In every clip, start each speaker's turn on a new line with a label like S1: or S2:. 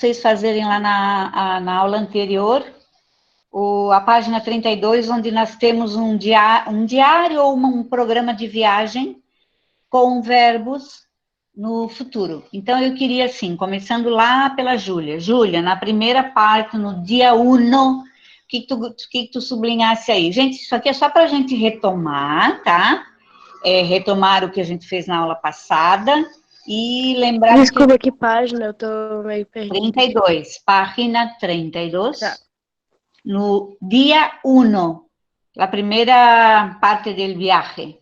S1: vocês fazerem lá na aula anterior, a página 32, onde nós temos um diário ou um programa de viagem com verbos no futuro. Então, eu queria, assim, começando lá pela Júlia. Júlia, na primeira parte, no dia 1, o que tu sublinhasse aí? Gente, isso aqui é só para a gente retomar, tá? Retomar o que a gente fez na aula passada e lembrar...
S2: Desculpa, que página? Eu tô meio perdida.
S1: 32, página 32.
S2: Tá.
S1: No dia 1, la primera parte del viaje.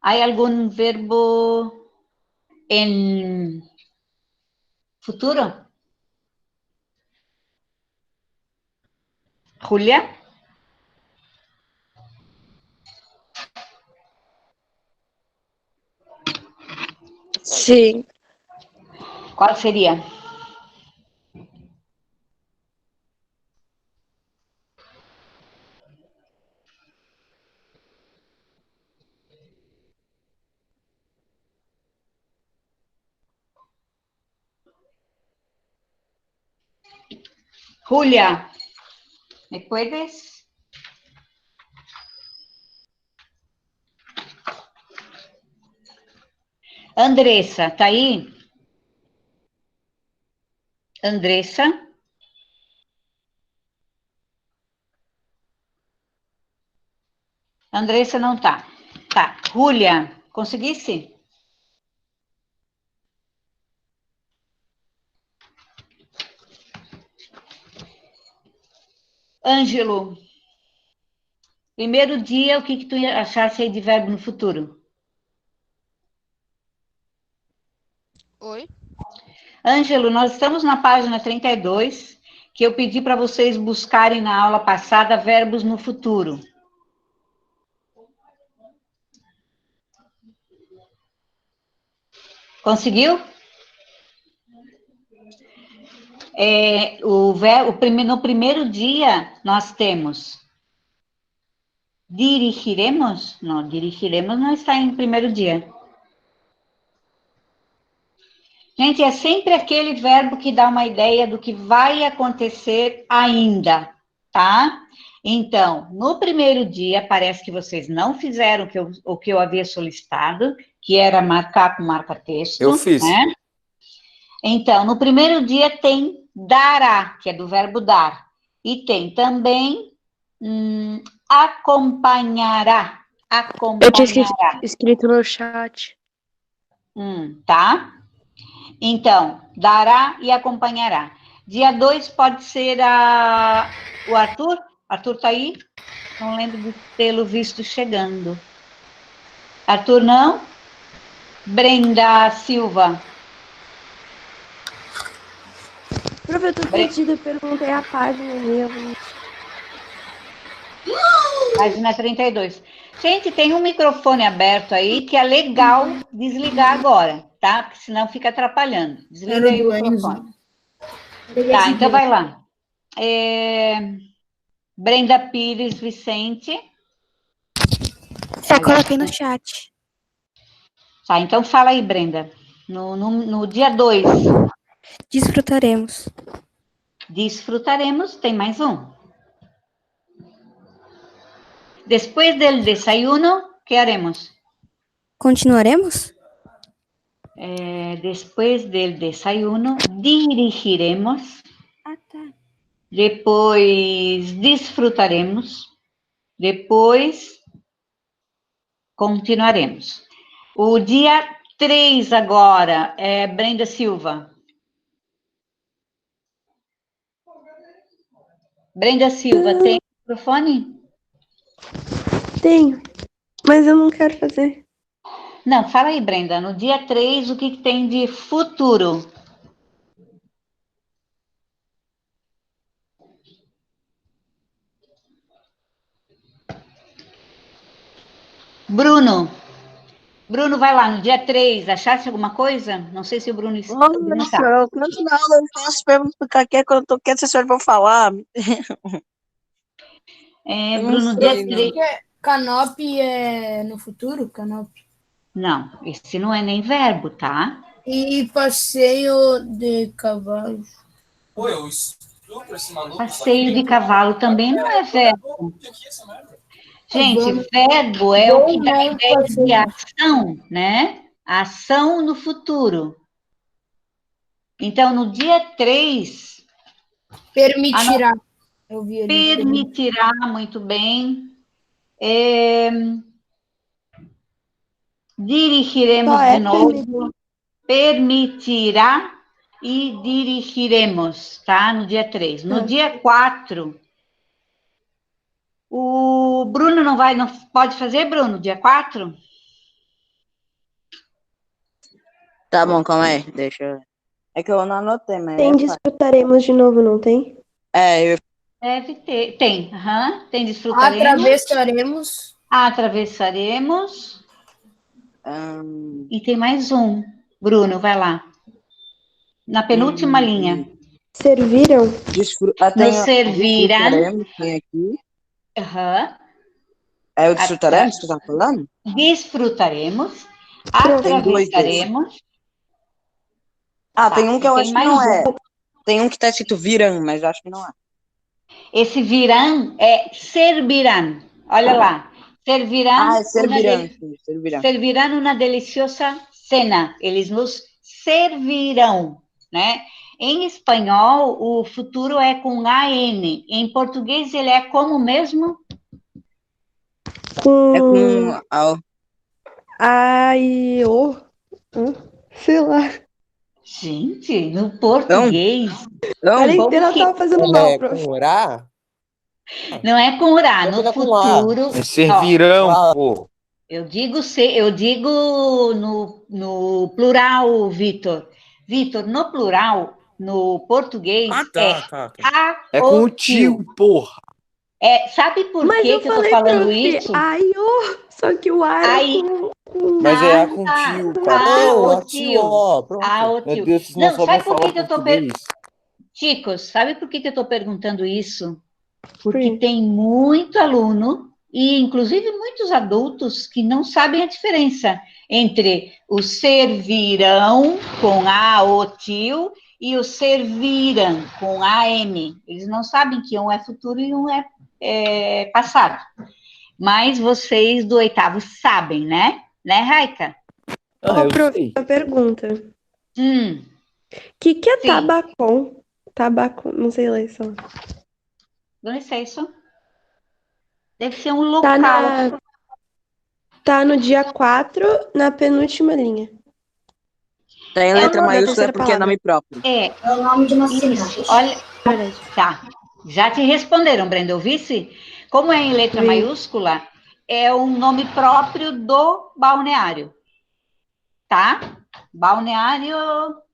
S1: ¿Hay algún verbo en futuro? Julia?
S2: Sim.
S1: ¿Cuál sería? Julia, ¿me puedes? Andressa, ¿está ahí? Andressa? Andressa não tá. Tá. Julia, conseguisse? Ângelo, primeiro dia, o que tu achasse aí de verbo no futuro?
S3: Oi?
S1: Ângelo, nós estamos na página 32, que eu pedi para vocês buscarem na aula passada verbos no futuro. Conseguiu? No primeiro dia, nós temos dirigiremos? Não, dirigiremos não está em primeiro dia. Gente, é sempre aquele verbo que dá uma ideia do que vai acontecer ainda, tá? Então, no primeiro dia, parece que vocês não fizeram o que eu havia solicitado, que era marcar com marca-texto.
S4: Eu fiz.
S1: Né? Então, no primeiro dia tem dará, que é do verbo dar. E tem também acompanhará.
S2: Eu tinha escrito no chat.
S1: Tá? Então, dará e acompanhará. Dia 2 pode ser o Arthur. Arthur tá aí? Não lembro de tê-lo visto chegando. Arthur, não? Brenda Silva.
S2: Prof, eu tô perdida, eu perguntei a página mesmo.
S1: Página 32. Gente, tem um microfone aberto aí que é legal desligar agora, tá? Porque senão fica atrapalhando. Desliga aí o microfone. Tá, então vai lá. Brenda Pires Vicente.
S5: Eu coloquei no chat.
S1: Tá, então fala aí, Brenda. No dia 2.
S5: Desfrutaremos.
S1: Disfrutaremos, tem mais um. Después del desayuno, ¿qué haremos?
S5: Continuaremos?
S1: Después del desayuno, dirigiremos.
S5: Ah, tá.
S1: Depois, disfrutaremos. Depois, continuaremos. O dia 3 agora, Brenda Silva. Brenda Silva, tem microfone?
S2: Tenho, mas eu não quero fazer.
S1: Não, fala aí, Brenda. No dia 3, o que tem de futuro? Bruno, vai lá, no dia 3, achasse alguma coisa? Não sei se o Bruno está.
S6: Nossa, quanto na aula eu faço para me explicar que é quando eu quero, se a senhora for falar.
S1: Bruno, dia 3.
S3: Canopy é no futuro? Canopy?
S1: Não, esse não é nem verbo, tá?
S4: E passeio de cavalos.
S7: Pô, eu estupro esse maluco.
S1: Passeio de cavalo também não é verbo. Gente,
S4: Vamos-
S1: verbo é o que dá a
S4: vamos
S1: ideia de
S4: passeio.
S1: ação, né? Ação no futuro. Então, no dia 3,
S4: Permitirá. Eu vi ali.
S1: permitirá, muito bem. Dirigiremos
S2: Só é
S1: de novo.
S2: permitido.
S1: Permitirá e dirigiremos, tá? No dia 3. No dia 4, o Bruno não pode fazer, Bruno, dia 4?
S6: Tá bom, calma aí, deixa eu... É que eu não anotei, mas...
S2: Tem desfrutaremos de novo, não tem?
S6: É, eu...
S1: Deve ter. Tem, tem desfrutaremos.
S4: Atravessaremos.
S1: Atravessaremos. E tem mais um. Bruno, vai lá. Na penúltima linha.
S2: Serviram?
S1: Nos servirão.
S6: Desfrutaremos, tem aqui. É o desfrutaremos que você tá falando?
S1: Desfrutaremos.
S6: Tem dois desses.
S1: Atravessaremos.
S6: Tem um que eu acho que não é.
S1: um.
S6: Tem um que tá escrito virão, mas eu acho que não é.
S1: Esse é servirão. Olha lá. Servirão.
S6: Servirão.
S1: Servirão uma deliciosa cena. Eles nos servirão, né? Em espanhol, o futuro é com AN. Em português, ele é como mesmo?
S6: É com...
S2: Ai, sei lá.
S1: Gente, no português...
S2: A Argentina tava fazendo mal, prof.
S7: Com orá?
S1: Não é com urá, no futuro...
S7: É servirão, pô.
S1: Eu digo no plural, Vitor. Vitor, no plural, no português,
S7: Tá.
S1: a
S7: É com o tio, porra.
S1: Sabe por
S2: Mas
S1: que
S2: eu
S1: eu tô
S2: falei,
S1: falando
S2: prof,
S1: isso?
S2: só que o ar
S1: Ai,
S7: Mas é a com tio, cara.
S1: o
S7: Não,
S1: tio.
S7: ó, pronto.
S1: O
S7: Meu
S1: tio.
S7: Deus, vocês não sabem
S1: sabe por
S7: falar
S1: que eu tô
S7: português.
S1: Chicos, sabe por que eu tô perguntando isso? Porque tem muito aluno, e inclusive muitos adultos, que não sabem a diferença entre o servirão com o tio e o serviram com AM. Eles não sabem que um é futuro e um é passado. Mas vocês do 8º sabem, né? Né, Raika?
S2: Prof, uma pergunta. O que é tabacon? Tabacon, não sei ler só.
S1: Não sei isso. Deve ser um local.
S2: Tá no dia 4, na penúltima linha.
S6: Tá em letra maiúscula porque é nome próprio.
S1: É o nome de uma cidade. Olha, tá. Já te responderam, Brenda, ouvisse? Como é em letra maiúscula, é um nome próprio do balneário. Tá? Balneário,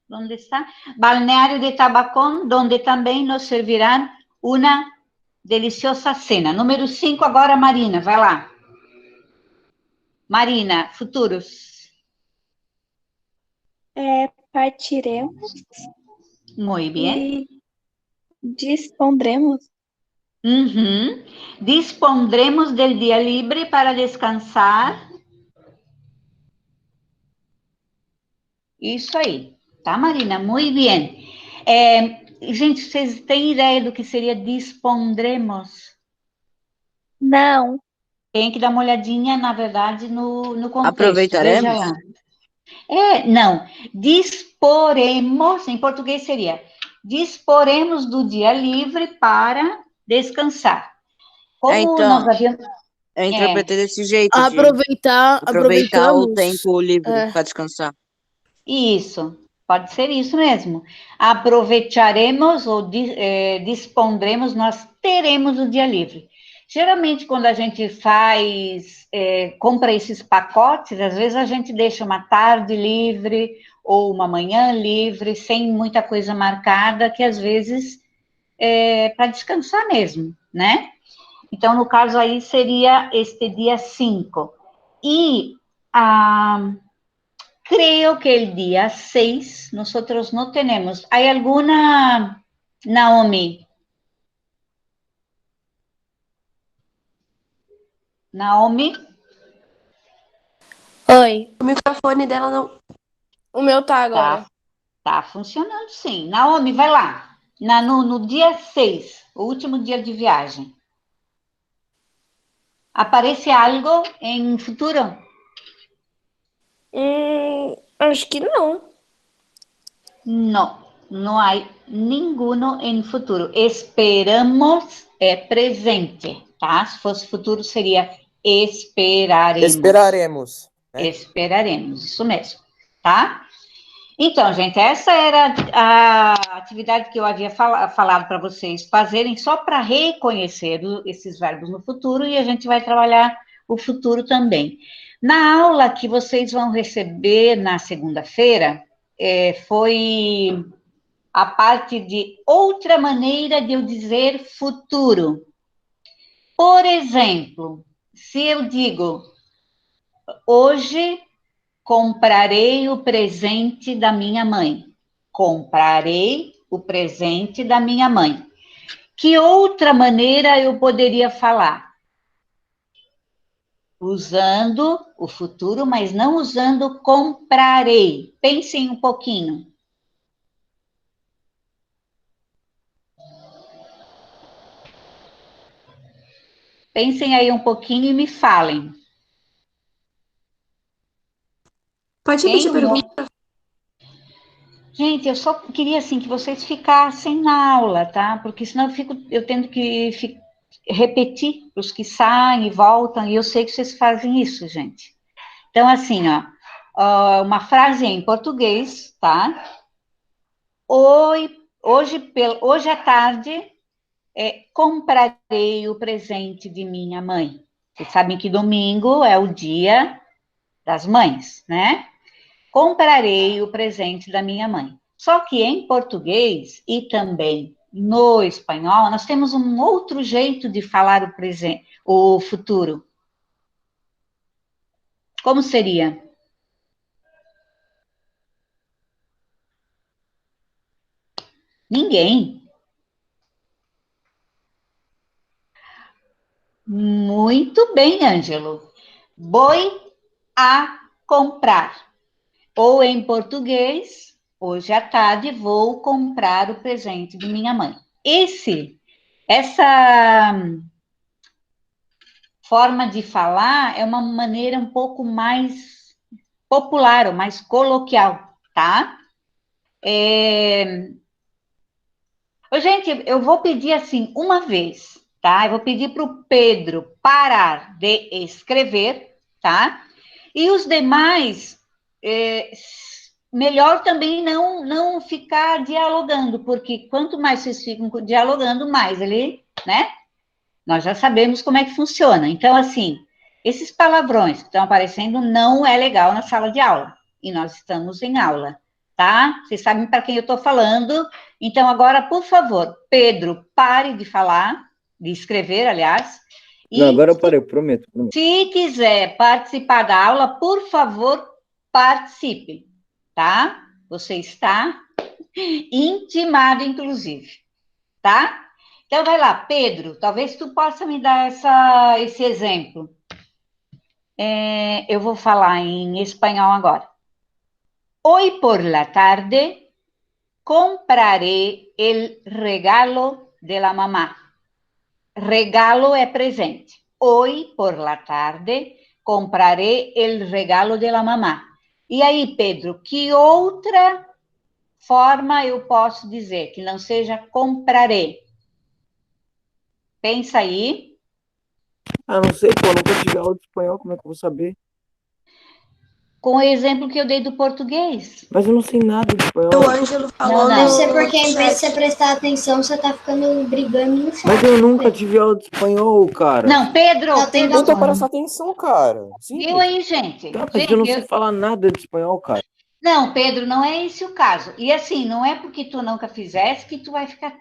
S1: onde está? Balneário de Tabacón, onde também nos servirão uma deliciosa cena. Número 5 agora, Marina, vai lá. Marina, futuros.
S8: Partiremos.
S1: Muy bien.
S8: E dispondremos.
S1: Dispondremos del día libre para descansar. Isso aí. Tá, Marina? Muito bem. Gente, vocês têm ideia do que seria dispondremos?
S8: Não.
S1: Tem que dar uma olhadinha, na verdade, no contexto.
S6: Aproveitaremos?
S1: Veja lá. Não. Disporemos, em português seria, disporemos do dia livre para descansar. Como nós havíamos...
S6: Eu interpretei desse jeito.
S4: Aproveitar
S6: o tempo livre para descansar.
S1: Isso, pode ser isso mesmo. Aproveitaremos ou dispondremos, nós teremos o dia livre. Geralmente, quando a gente compra esses pacotes, às vezes a gente deixa uma tarde livre ou uma manhã livre, sem muita coisa marcada, que às vezes é para descansar mesmo, né? Então, no caso aí, seria este dia 5. E creo que el día 6 nosotros no tenemos. ¿Hay alguna, Naomi?
S4: Oi.
S2: O microfone dela não.
S4: O meu tá agora.
S1: Tá funcionando sim. Naomi, vai lá. No dia 6, o último dia de viagem. Aparece algo em futuro?
S4: Acho que não.
S1: No, no hay ninguno em futuro. Esperamos é presente, tá? Se fosse futuro, seria esperaremos.
S7: Esperaremos. Né?
S1: Esperaremos, isso mesmo, tá? Então, gente, essa era a atividade que eu havia falado para vocês fazerem só para reconhecer esses verbos no futuro e a gente vai trabalhar o futuro também. Na aula que vocês vão receber na segunda-feira, foi a parte de outra maneira de eu dizer futuro. Por exemplo, se eu digo, hoje comprarei o presente da minha mãe. Comprarei o presente da minha mãe. Que outra maneira eu poderia falar? Usando o futuro, mas não usando comprarei. Pensem um pouquinho. Pensem aí um pouquinho e me falem.
S2: Pode repetir a pergunta?
S1: Gente, eu só queria, assim, que vocês ficassem na aula, tá? Porque senão eu tendo que repetir os que saem e voltam, e eu sei que vocês fazem isso, gente. Então, assim, ó, uma frase em português, tá? Hoje à tarde, comprarei o presente de minha mãe. Vocês sabem que domingo é o dia das mães, né? Comprarei o presente da minha mãe. Só que em português e também no espanhol, nós temos um outro jeito de falar o futuro. Como seria? Ninguém. Muito bem, Ângelo. Vou a comprar. Ou em português, hoje à tarde vou comprar o presente de minha mãe. Essa forma de falar é uma maneira um pouco mais popular, ou mais coloquial, tá? Gente, eu vou pedir assim uma vez, tá? Eu vou pedir para o Pedro parar de escrever, tá? E os demais, melhor também não ficar dialogando, porque quanto mais vocês ficam dialogando, mais ele, né? Nós já sabemos como é que funciona. Então, assim, esses palavrões que estão aparecendo não é legal na sala de aula. E nós estamos em aula, tá? Vocês sabem para quem eu estou falando. Então, agora, por favor, Pedro, pare de falar, de escrever, aliás.
S7: Não, agora eu parei, prometo.
S1: Se quiser participar da aula, por favor, participe, tá? Você está intimado, inclusive, tá? Então, vai lá, Pedro, talvez tu possa me dar esse exemplo. Eu vou falar em espanhol agora. Hoy por la tarde compraré el regalo de la mamá. Regalo é presente. Hoy por la tarde compraré el regalo de la mamá. E aí, Pedro, que outra forma eu posso dizer que não seja comprarei? Pensa aí.
S7: Ah, não sei, pô, nunca tive aula de espanhol, como é que eu vou saber?
S1: Com o exemplo que eu dei do português.
S7: Mas eu não sei nada de espanhol.
S2: O Ângelo falou.
S1: Não.
S4: Deve ser porque, em vez de você prestar atenção, você tá ficando brigando no chat.
S7: Mas eu nunca tive aula de espanhol, cara.
S1: Não, Pedro,
S7: Eu tô prestando atenção, cara. Simples.
S1: Viu aí, gente?
S7: Tá, mas eu não sei falar nada de espanhol, cara.
S1: Não, Pedro, não é esse o caso. E assim, não é porque tu nunca fizesse que tu vai ficar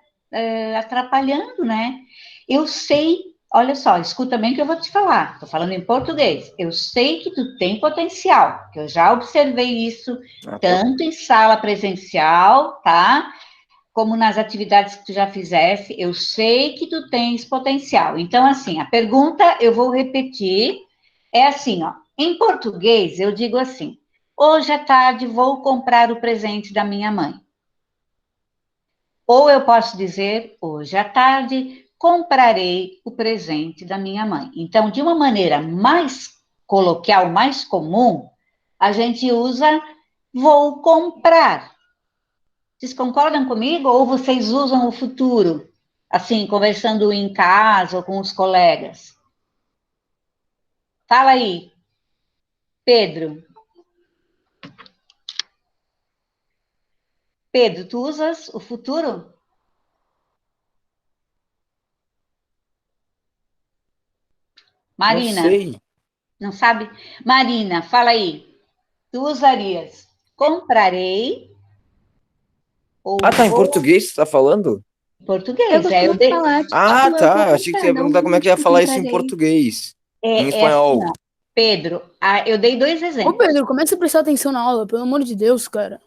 S1: atrapalhando, né? Eu sei, olha só, escuta bem o que eu vou te falar. Estou falando em português. Eu sei que tu tem potencial, que eu já observei isso, tanto em sala presencial, tá? Como nas atividades que tu já fizesse. Eu sei que tu tens potencial. Então, assim, a pergunta eu vou repetir. É assim, ó. Em português, eu digo assim: hoje à tarde vou comprar o presente da minha mãe. Ou eu posso dizer, hoje à tarde comprarei o presente da minha mãe. Então, de uma maneira mais coloquial, mais comum, a gente usa vou comprar. Vocês concordam comigo ou vocês usam o futuro? Assim, conversando em casa ou com os colegas? Fala aí, Pedro. Pedro, tu usas o futuro?
S7: Não
S1: Marina,
S7: sei.
S1: não sabe? Marina, fala aí. Tu usarias comprarei ou
S7: Tá em
S1: vou
S7: português você tá falando?
S1: em
S8: Eu
S1: português?
S8: costumo falar, tipo, eu vou
S7: Achei que você
S8: comprar,
S7: ia
S8: não,
S7: perguntar como é que ia
S8: tipo,
S7: falar isso em
S8: comprarei.
S7: português. Em
S1: É assim,
S7: espanhol.
S1: ó. Pedro, eu dei 2
S9: Ô,
S1: exemplos.
S9: Pedro, começa a prestar atenção na aula, pelo amor de Deus, cara.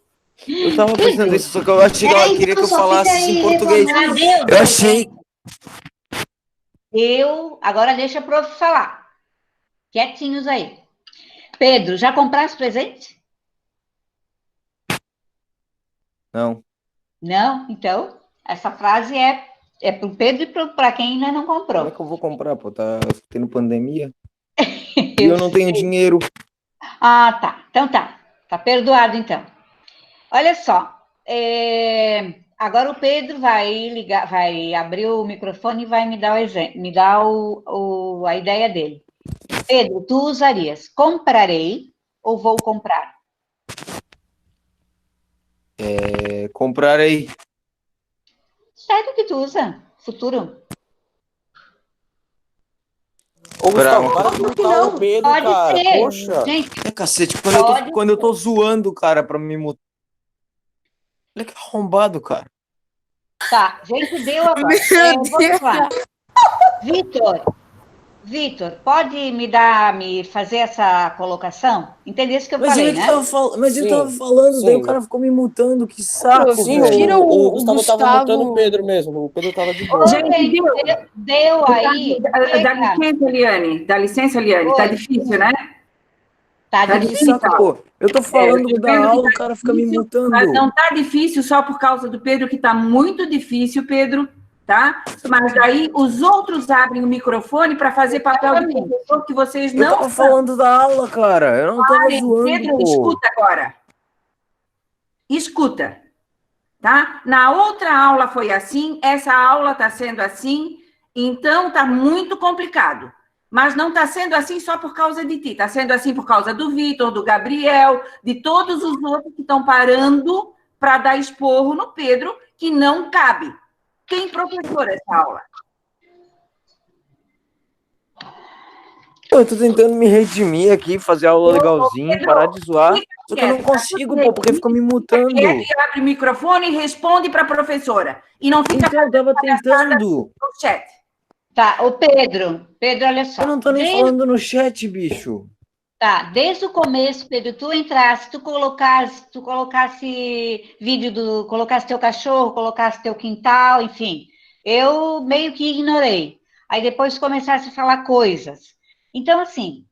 S7: Eu tava prestando
S1: Pedro,
S7: atenção, só que eu achei que ela queria que
S4: Então
S7: eu
S4: só fica
S7: falasse isso em
S4: aí
S7: português.
S4: reclamando.
S7: Eu achei.
S1: agora deixa a prof falar. Quietinhos aí. Pedro, já compraste presente?
S7: Não.
S1: Não? Então, essa frase é para o Pedro e para quem ainda não
S7: Como é
S1: comprou.
S7: que eu vou comprar, pô? Tá tendo pandemia. E
S1: Eu
S7: eu não tenho
S1: sei.
S7: dinheiro.
S1: Ah, tá. Então tá. Tá perdoado, então. Olha só. Agora o Pedro vai ligar, vai abrir o microfone e vai me dar o exemplo, me dar a ideia dele. Pedro, tu usarias comprarei ou vou comprar?
S7: Comprarei.
S1: Sério que tu usa? Futuro?
S10: Ô, Gustavo, para de
S1: Como que
S10: mutar o
S1: não?
S10: Pedro,
S1: Pode
S10: cara.
S1: ser.
S10: Poxa.
S1: Gente,
S7: É cacete,
S1: pode.
S7: quando eu tô zoando, cara, pra me mutar. Olha que arrombado, cara.
S1: Tá, gente, deu agora.
S9: Meu
S1: Vamos
S9: Deus.
S1: lá. Vitor, pode me fazer essa colocação? Entendeu isso que eu
S7: Mas
S1: falei,
S7: ele que
S1: né?
S7: tava falando, mas ele tava
S10: Sim,
S7: falando, daí o
S10: sim.
S7: cara ficou me mutando, que saco,
S9: Prof,
S10: Sim,
S9: tira
S7: velho.
S10: o
S9: o
S10: Gustavo tava mutando o
S9: Gustavo.
S10: Pedro mesmo. O Pedro tava de
S1: Ô,
S10: boa.
S11: Gente,
S1: gente, deu aí.
S11: dá
S1: Chega.
S11: licença, Eliane. Dá licença, Eliane. Tá
S1: Oi,
S11: difícil, né?
S1: tá
S11: Tá
S7: Que
S1: difícil?
S7: saco,
S11: difícil.
S7: pô. Eu tô
S11: Eu
S7: falando da
S11: entendo que
S7: aula,
S11: tá
S7: o cara fica me
S11: difícil, mas
S7: mutando.
S11: não tá difícil só por causa do Pedro, que tá muito difícil, Pedro, tá? Mas daí os outros abrem o microfone para fazer papel de
S1: Exatamente.
S11: professor que vocês
S7: Eu
S11: não
S7: tava falando da aula, cara. Eu não tava
S11: sabem.
S7: zoando,
S11: Pedro,
S7: pô.
S11: escuta agora. Escuta, tá? Na outra aula foi assim, essa aula está sendo assim, então está muito complicado. Mas não está sendo assim só por causa de ti, está sendo assim por causa do Vitor, do Gabriel, de todos os outros que estão parando para dar esporro no Pedro, que não cabe. Tem professor essa aula.
S7: Pô, eu tô tentando me redimir aqui, fazer aula legalzinho,
S11: Pedro,
S7: parar de zoar. Só que eu não
S11: quieto, tá
S7: consigo,
S11: tudo
S7: pô, porque fica me mutando.
S11: quieto, abre o microfone e responde para a professora. E não fica
S7: Então, eu tava tentando.
S11: no chat.
S1: Tá, ô Pedro, olha só.
S7: Eu não tô nem falando no chat, bicho.
S1: Tá, desde o começo, Pedro, tu entrasse, tu colocasse colocasse teu cachorro, colocasse teu quintal, enfim. Eu meio que ignorei. Aí depois começasse a falar coisas. Então, assim,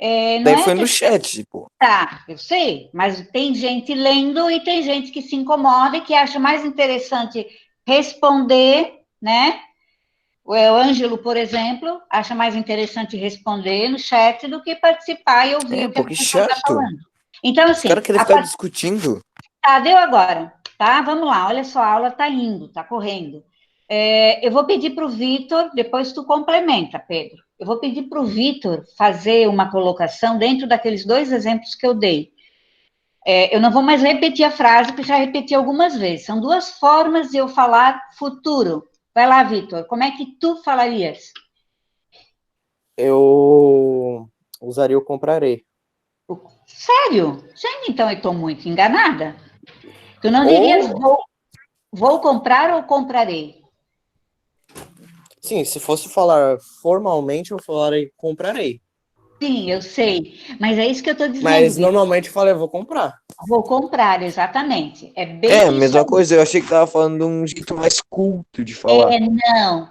S1: não
S7: Daí
S1: é
S7: foi
S1: que
S7: no chat, pô.
S1: tá, eu sei, mas tem gente lendo e tem gente que se incomoda e que acha mais interessante responder, né? O Ângelo, por exemplo, acha mais interessante responder no chat do que participar e ouvir o que a
S7: Pô, que
S1: professora está
S7: chato.
S1: falando. Então,
S7: Os caras
S1: assim,
S7: querem ficar discutindo.
S1: tá, deu agora, tá? Vamos lá, olha só, a aula está indo, está correndo. Eu vou pedir para o Vitor, depois tu complementa, Pedro. Eu vou pedir para o Vitor fazer uma colocação dentro daqueles 2 exemplos que eu dei. Eu não vou mais repetir a frase, porque já repeti algumas vezes. São 2 formas de eu falar futuro. Vai lá, Vitor, como é que tu falarias?
S10: Eu usaria o comprarei.
S1: Sério? Gente, então eu estou muito enganada. Tu não dirias vou comprar ou comprarei?
S10: Sim, se fosse falar formalmente, eu falarei comprarei.
S1: Sim, eu sei. Mas é isso que eu estou dizendo.
S10: Mas normalmente eu falei, eu vou comprar.
S1: Vou comprar, exatamente. É bem
S7: É, a
S1: isso
S7: mesma
S1: aí.
S7: coisa, eu achei que tava falando de um jeito mais culto de falar.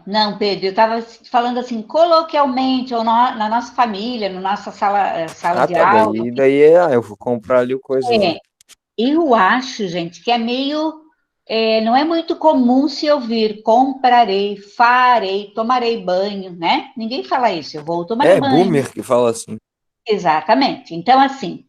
S1: Não, Pedro, eu estava falando assim, coloquialmente, ou na nossa família, na nossa sala
S7: Ah,
S1: de
S7: tá,
S1: aula.
S7: eu vou comprar ali o coisa lá.
S1: Eu acho, gente, que é meio. Não é muito comum se ouvir comprarei, farei, tomarei banho, né? Ninguém fala isso, eu vou tomar
S7: É,
S1: banho.
S7: boomer que fala assim.
S1: Exatamente. Então, assim,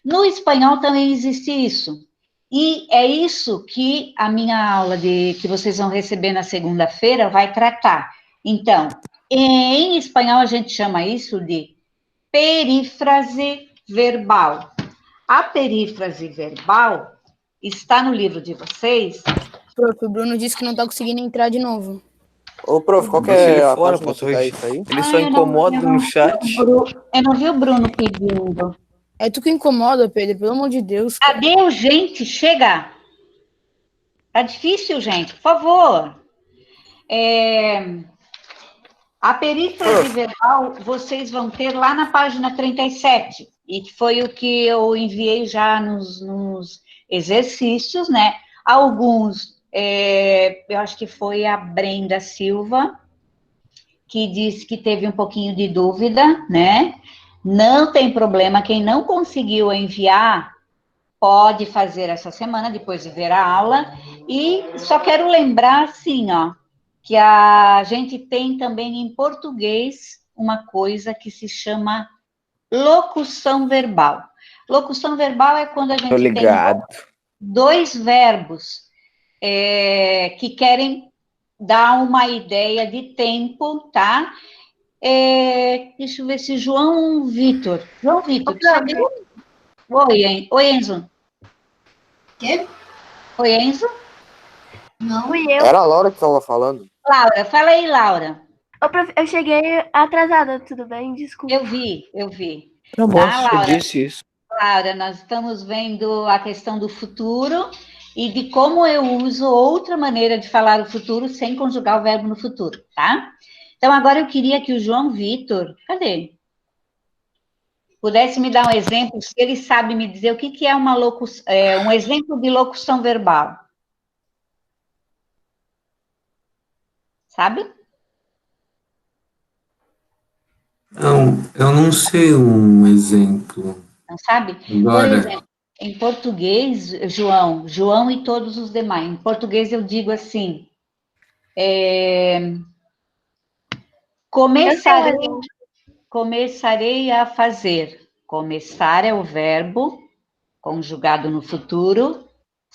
S1: no espanhol também existe isso. E é isso que a minha aula que vocês vão receber na segunda-feira vai tratar. Então, em espanhol a gente chama isso de perífrase verbal. A perífrase verbal está no livro de vocês.
S9: Prof, o Bruno disse que não tá conseguindo entrar de novo.
S10: Ô, prof, qual que
S7: Deixa ele
S10: é a
S7: fora,
S10: página
S7: pô,
S10: que tá isso aí?
S7: ele só incomoda no chat.
S1: Eu não vi o Bruno pedindo.
S9: É tu que incomoda, Pedro, pelo amor de Deus. Cara.
S1: Adeus, gente, chega. Tá difícil, gente, por favor. A perífrase verbal vocês vão ter lá na página 37, e que foi o que eu enviei já nos exercícios, né? Alguns, eu acho que foi a Brenda Silva, que disse que teve um pouquinho de dúvida, né? Não tem problema, quem não conseguiu enviar, pode fazer essa semana, depois de ver a aula, e só quero lembrar, assim, ó, que a gente tem também em português uma coisa que se chama locução verbal. Locução verbal é quando a gente tem dois verbos que querem dar uma ideia de tempo, tá? Deixa eu ver se João Vitor, tu sabia? Oi, Enzo.
S4: Quê?
S1: Oi, Enzo?
S4: Não.
S6: Fui eu.
S10: Era a Laura que tava falando.
S1: Laura, fala aí, Laura.
S6: Eu cheguei atrasada, tudo bem? Desculpa.
S1: Eu vi.
S7: Tá bom,
S1: Tá,
S7: você
S1: Laura?
S7: disse isso.
S1: Laura, nós estamos vendo a questão do futuro e de como eu uso outra maneira de falar o futuro sem conjugar o verbo no futuro, tá? Então, agora eu queria que o João Vitor, cadê? Pudesse me dar um exemplo, se ele sabe me dizer o que é um exemplo de locução verbal. Sabe?
S12: Não, eu não sei um exemplo.
S1: Não sabe? Por exemplo, em português, João e todos os demais, em português eu digo assim, começarei a fazer. Começar é o verbo, conjugado no futuro,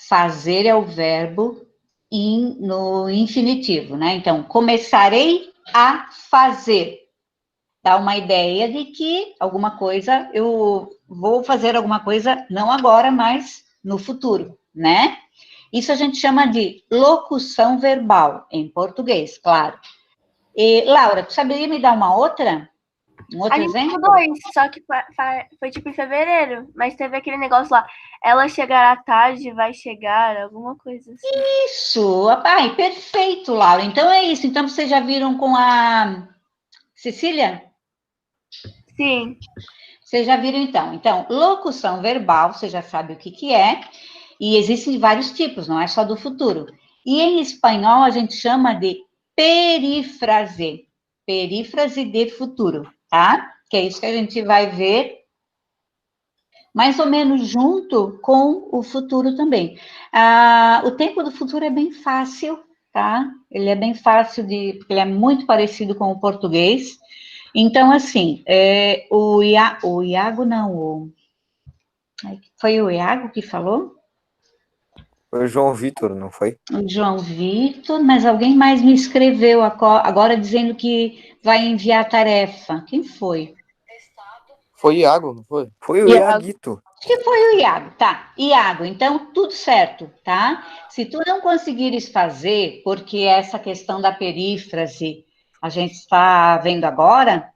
S1: fazer é o verbo no infinitivo, né? Então, começarei a fazer. Dá uma ideia de que alguma coisa, eu vou fazer alguma coisa, não agora, mas no futuro, né? Isso a gente chama de locução verbal, em português, claro. E, Laura, tu saberia me dar um outro exemplo?
S6: Mudou isso, só que foi tipo em fevereiro, mas teve aquele negócio lá, ela chegará tarde, vai chegar, alguma coisa assim.
S1: Isso, perfeito, Laura. Então é isso. Então vocês já viram com a Cecília?
S6: Sim.
S1: Vocês já viram então? Então, locução verbal, você já sabe o que é, e existem vários tipos, não é só do futuro. E em espanhol a gente chama de perífrase de futuro, tá? Que é isso que a gente vai ver mais ou menos junto com o futuro também. O tempo do futuro é bem fácil, tá? Ele é bem fácil porque ele é muito parecido com o português. Então, assim, o Iago não, foi o Iago que falou?
S7: Foi o João Vitor, não foi?
S1: O João Vitor, mas alguém mais me escreveu agora dizendo que vai enviar a tarefa. Quem foi?
S10: Foi o Iago, não foi?
S7: Foi o Iaguito.
S1: Acho que foi o Iago, tá. Iago, então tudo certo, tá? Se tu não conseguires fazer, porque essa questão da perífrase a gente está vendo agora,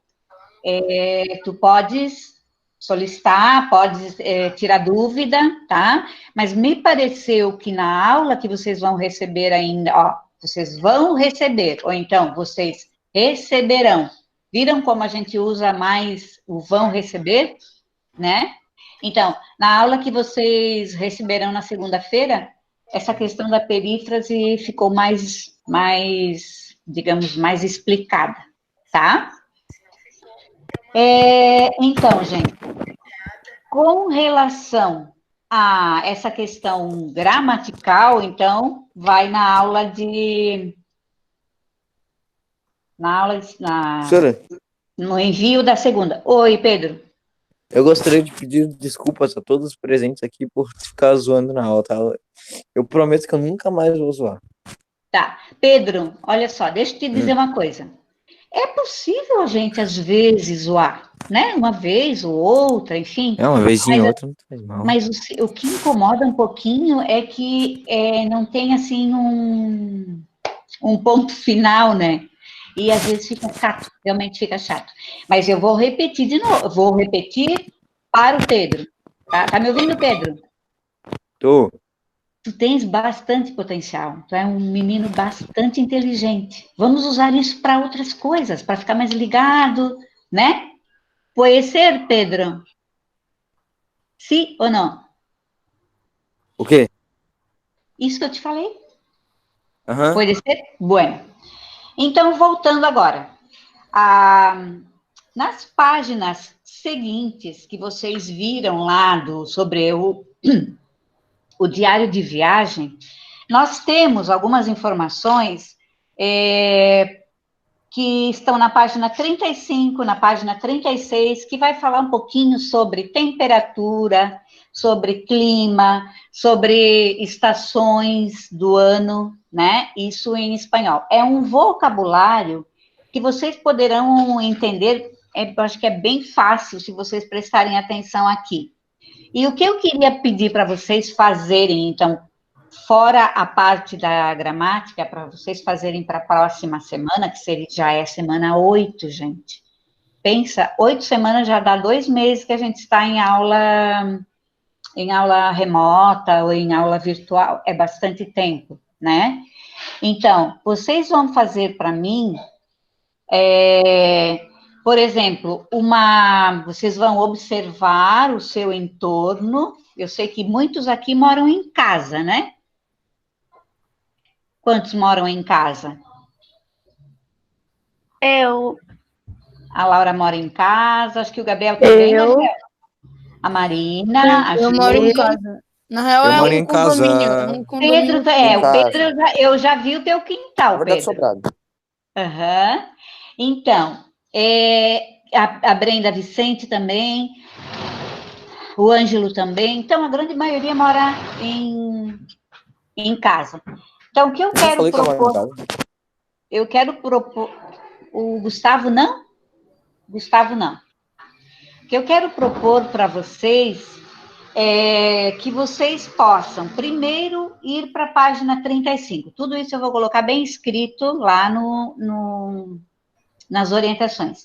S1: tu podes solicitar, podes tirar dúvida, tá? Mas me pareceu que na aula que vocês vão receber ainda, vocês vão receber, ou então vocês receberão Viram como a gente usa mais o vão receber, né? Então, na aula que vocês receberão na segunda-feira, essa questão da perífrase ficou mais, digamos, mais explicada, tá? Então, gente, com relação a essa questão gramatical, então, vai na aula de... no envio da segunda. Oi, Pedro.
S7: Eu gostaria de pedir desculpas a todos os presentes aqui por ficar zoando na aula, tá? Eu prometo que eu nunca mais vou zoar.
S1: Tá. Pedro, olha só, deixa eu te dizer uma coisa. É possível a gente, às vezes, zoar, né? Uma vez ou outra, enfim.
S7: Uma vezinha ou outra não faz mal.
S1: Mas o que incomoda um pouquinho é que não tem, assim, um ponto final, né? E às vezes fica chato, realmente fica chato. Mas eu vou repetir de novo, vou repetir para o Pedro. Tá me ouvindo, Pedro?
S7: Tô.
S1: Tu tens bastante potencial, tu é um menino bastante inteligente. Vamos usar isso para outras coisas, para ficar mais ligado, né? Pode ser, Pedro? Sim ou não?
S7: O quê?
S1: Isso que eu te falei.
S7: Aham.
S1: Pode ser? Bueno. Então, voltando agora. Nas páginas seguintes que vocês viram lá sobre o diário de viagem, nós temos algumas informações que estão na página 35, na página 36, que vai falar um pouquinho sobre temperatura, sobre clima, sobre estações do ano, né? Isso em espanhol. É um vocabulário que vocês poderão entender, eu acho que é bem fácil se vocês prestarem atenção aqui. E o que eu queria pedir para vocês fazerem, então, fora a parte da gramática, para vocês fazerem para a próxima semana, que já é semana 8, gente. Pensa, 8 semanas já dá 2 meses que a gente está em aula remota ou em aula virtual, é bastante tempo, né? Então, vocês vão fazer para mim, por exemplo, vocês vão observar o seu entorno. Eu sei que muitos aqui moram em casa, né? Quantos moram em casa?
S6: Eu.
S1: A Laura mora em casa, acho que o Gabriel também,
S2: Eu.
S1: Gabriel. A Marina, a
S9: Eu
S1: Ju.
S9: moro em casa. Na real,
S7: Eu
S9: é
S7: moro
S9: um
S7: em casa.
S9: condomínio.
S1: Pedro, o Pedro, eu já vi o teu quintal,
S10: Na verdade,
S1: Pedro.
S10: sobrado.
S1: Aham. Então, a Brenda Vicente também, o Ângelo também. Então, a grande maioria mora em casa. Então, o que eu quero propor... Eu quero propor... O Gustavo não? Gustavo não. O que eu quero propor para vocês é que vocês possam, primeiro, ir para a página 35. Tudo isso eu vou colocar bem escrito lá nas orientações.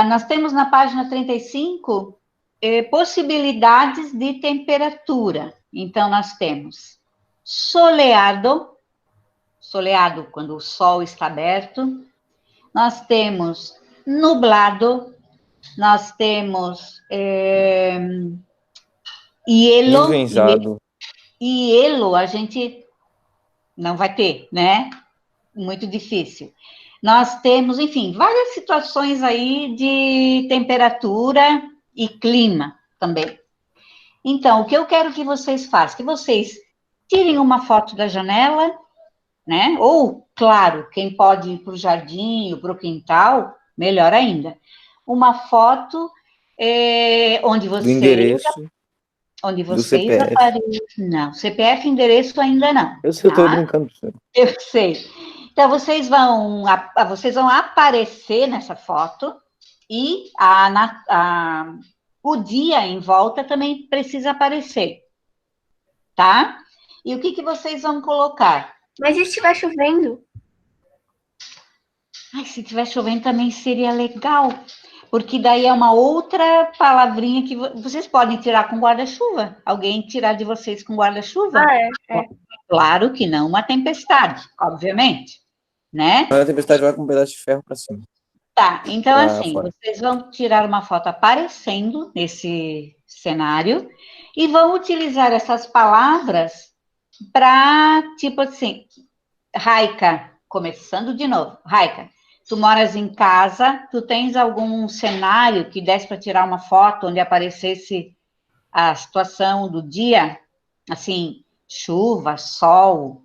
S1: Nós temos na página 35 possibilidades de temperatura. Então, nós temos soleado quando o sol está aberto. Nós temos nublado, nós temos hielo.
S7: Nuvenzado.
S1: Hielo a gente não vai ter, né? Muito difícil. Nós temos, enfim, várias situações aí de temperatura e clima também. Então, o que eu quero que vocês façam? Que vocês tirem uma foto da janela, né? Ou, claro, quem pode ir para o jardim ou para o quintal, melhor ainda. Uma foto onde vocês...
S7: Do endereço.
S1: Onde
S7: do
S1: vocês
S7: CPF.
S1: aparecem... Não, CPF e endereço ainda não.
S7: Eu sei, eu tô brincando.
S1: Eu sei. Então, vocês vão aparecer nessa foto e o dia em volta também precisa aparecer, tá? E o que vocês vão colocar?
S6: Mas e se estiver chovendo?
S1: Ai, se estiver chovendo também seria legal, porque daí é uma outra palavrinha que vocês podem tirar com guarda-chuva. Alguém tirar de vocês com guarda-chuva? Claro que não uma tempestade, obviamente, né?
S7: A tempestade vai com um pedaço de ferro para cima.
S1: Tá, então
S7: Pra
S1: assim,
S7: fora.
S1: vocês vão tirar uma foto aparecendo nesse cenário e vão utilizar essas palavras para, tipo assim, Raika, começando de novo, Raika, tu moras em casa, tu tens algum cenário que desse para tirar uma foto onde aparecesse a situação do dia, assim, chuva, sol.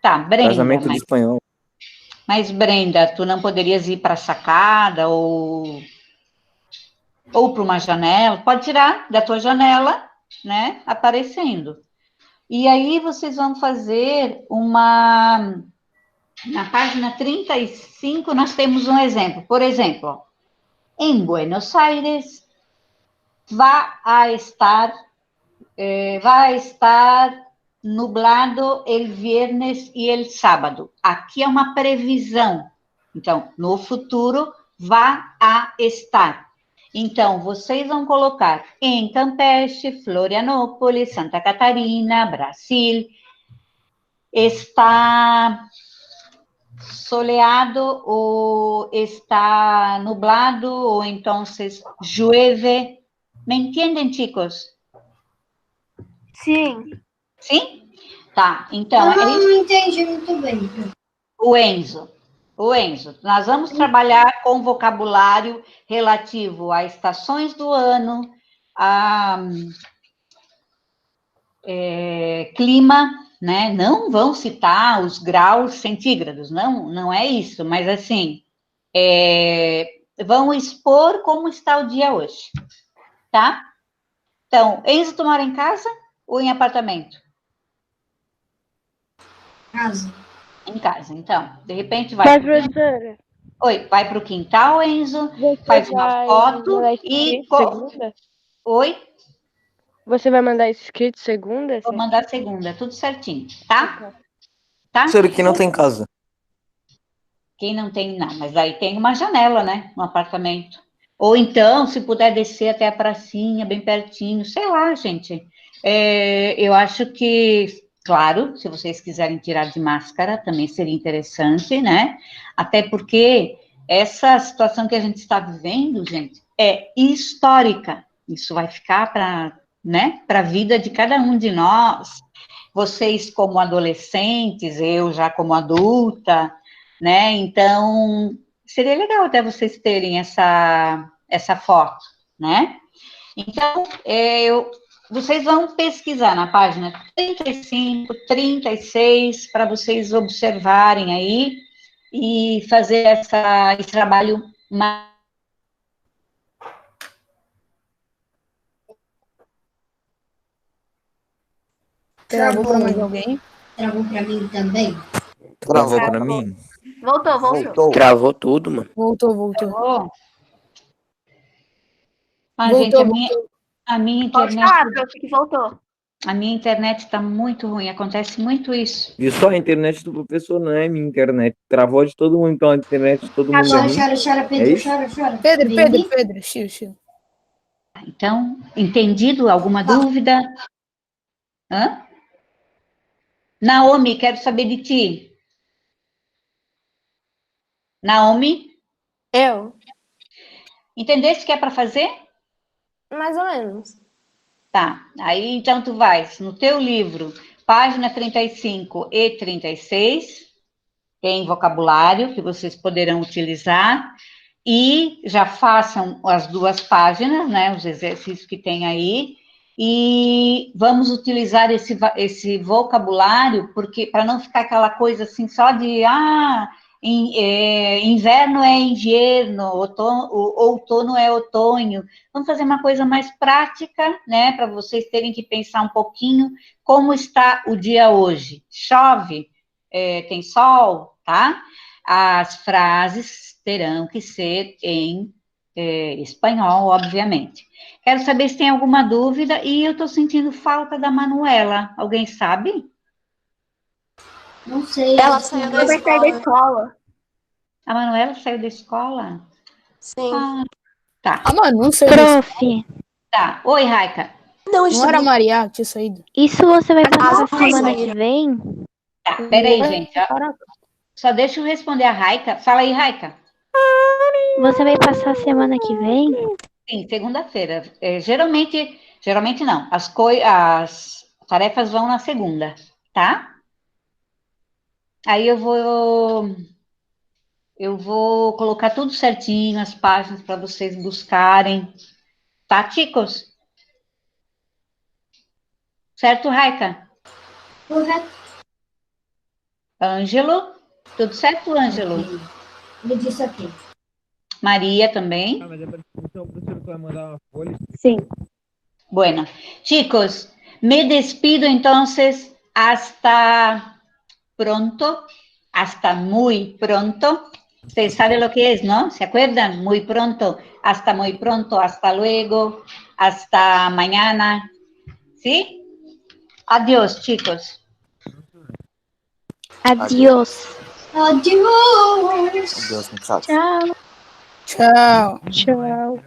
S1: Tá, Brenda,
S7: Casamento do espanhol.
S1: mas Brenda, tu não poderias ir para a sacada ou para uma janela? Pode tirar da tua janela, né, aparecendo. E aí vocês vão fazer uma... Na página 35, nós temos um exemplo. Por exemplo, em Buenos Aires, vai estar nublado el viernes e el sábado. Aqui é uma previsão. Então, no futuro, vai estar. Então, vocês vão colocar em Campeche, Florianópolis, Santa Catarina, Brasil, está soleado ou está nublado ou então llueve. ¿Me entienden, chicos?
S6: Sim.
S1: Sim? Tá, então...
S4: Não entendi muito bem.
S1: O Enzo, nós vamos trabalhar com vocabulário relativo a estações do ano, a clima, né? Não vão citar os graus centígrados, não é isso, mas assim, vão expor como está o dia hoje, tá? Então, Enzo, tu mora em casa ou em apartamento?
S4: Casa.
S1: Em casa, então, de repente vai...
S2: professora,
S1: Oi, vai para o quintal, Enzo,
S2: você
S1: faz uma
S2: vai
S1: foto
S2: mandar
S1: e...
S2: escrito segunda?
S1: Oi?
S2: Você vai mandar escrito segunda?
S1: Vou mandar segunda, tudo certinho, tá? Tá?
S7: Professora, quem não tem casa?
S1: Quem não tem, não, mas aí tem uma janela, né, no apartamento. Ou então, se puder descer até a pracinha, bem pertinho, sei lá, gente. Eu acho que, claro, se vocês quiserem tirar de máscara, também seria interessante, né? Até porque essa situação que a gente está vivendo, gente, é histórica. Isso vai ficar para, né, para a vida de cada um de nós. Vocês como adolescentes, eu já como adulta, né? Então, seria legal até vocês terem essa foto, né? Então, vocês vão pesquisar na página 35, 36, para vocês observarem aí e fazer esse trabalho mais...
S9: Travou para mais alguém?
S4: Travou para mim também?
S7: Travou para mim?
S6: Voltou.
S10: Travou tudo, mano.
S9: Voltou.
S1: Ah,
S9: Voltou,
S1: gente, a minha internet...
S6: que voltou.
S1: A minha internet está muito ruim, acontece muito isso.
S7: E só a internet do professor não é minha internet. Travou de todo mundo, então a internet de todo mundo.
S4: Chora, Pedro, chora.
S9: Pedro, Chiu.
S1: Então, entendido? Alguma dúvida? Hã? Naomi, quero saber de ti. Naomi?
S2: Eu?
S1: Entendeste o que é para fazer?
S2: Mais ou menos.
S1: Tá, aí então tu vais no teu livro, página 35 e 36, tem vocabulário que vocês poderão utilizar, e já façam as duas páginas, né, os exercícios que tem aí, e vamos utilizar esse vocabulário, porque para não ficar aquela coisa assim só de, inverno é inverno, outono é outono. Vamos fazer uma coisa mais prática, né, para vocês terem que pensar um pouquinho como está o dia hoje. Chove, tem sol, tá? As frases terão que ser em espanhol, obviamente. Quero saber se tem alguma dúvida, e eu estou sentindo falta da Manuela. Alguém sabe?
S4: Não sei.
S6: Ela saiu da escola.
S1: A Manuela saiu da escola?
S6: Sim.
S1: Tá.
S9: Mano, não sei.
S5: Prof.
S1: Tá. Oi, Raika.
S9: Não era a Maria que tinha saído.
S5: Isso você vai passar na semana que vem?
S1: Tá, peraí, gente. Só deixa eu responder a Raika. Fala aí, Raika.
S13: Você vai passar semana que vem?
S1: Sim, segunda-feira. Geralmente não. As tarefas vão na segunda, tá? Aí eu vou colocar tudo certinho, as páginas para vocês buscarem. Tá, chicos? Certo, Raika?
S4: Correto.
S1: Ângelo? Tudo certo, Ângelo?
S4: Ele disse aqui.
S1: Maria também?
S14: Então, o professor vai mandar uma folha?
S13: Sim.
S1: Bueno. Chicos, me despido entonces hasta pronto, hasta muy pronto. Ustedes saben lo que es, ¿no? ¿Se acuerdan? Muy pronto, hasta luego, hasta mañana. ¿Sí? Adiós, chicos.
S13: Adiós.
S4: Adiós.
S10: Deus,
S13: Tchau.
S9: Tchau.
S2: Tchau.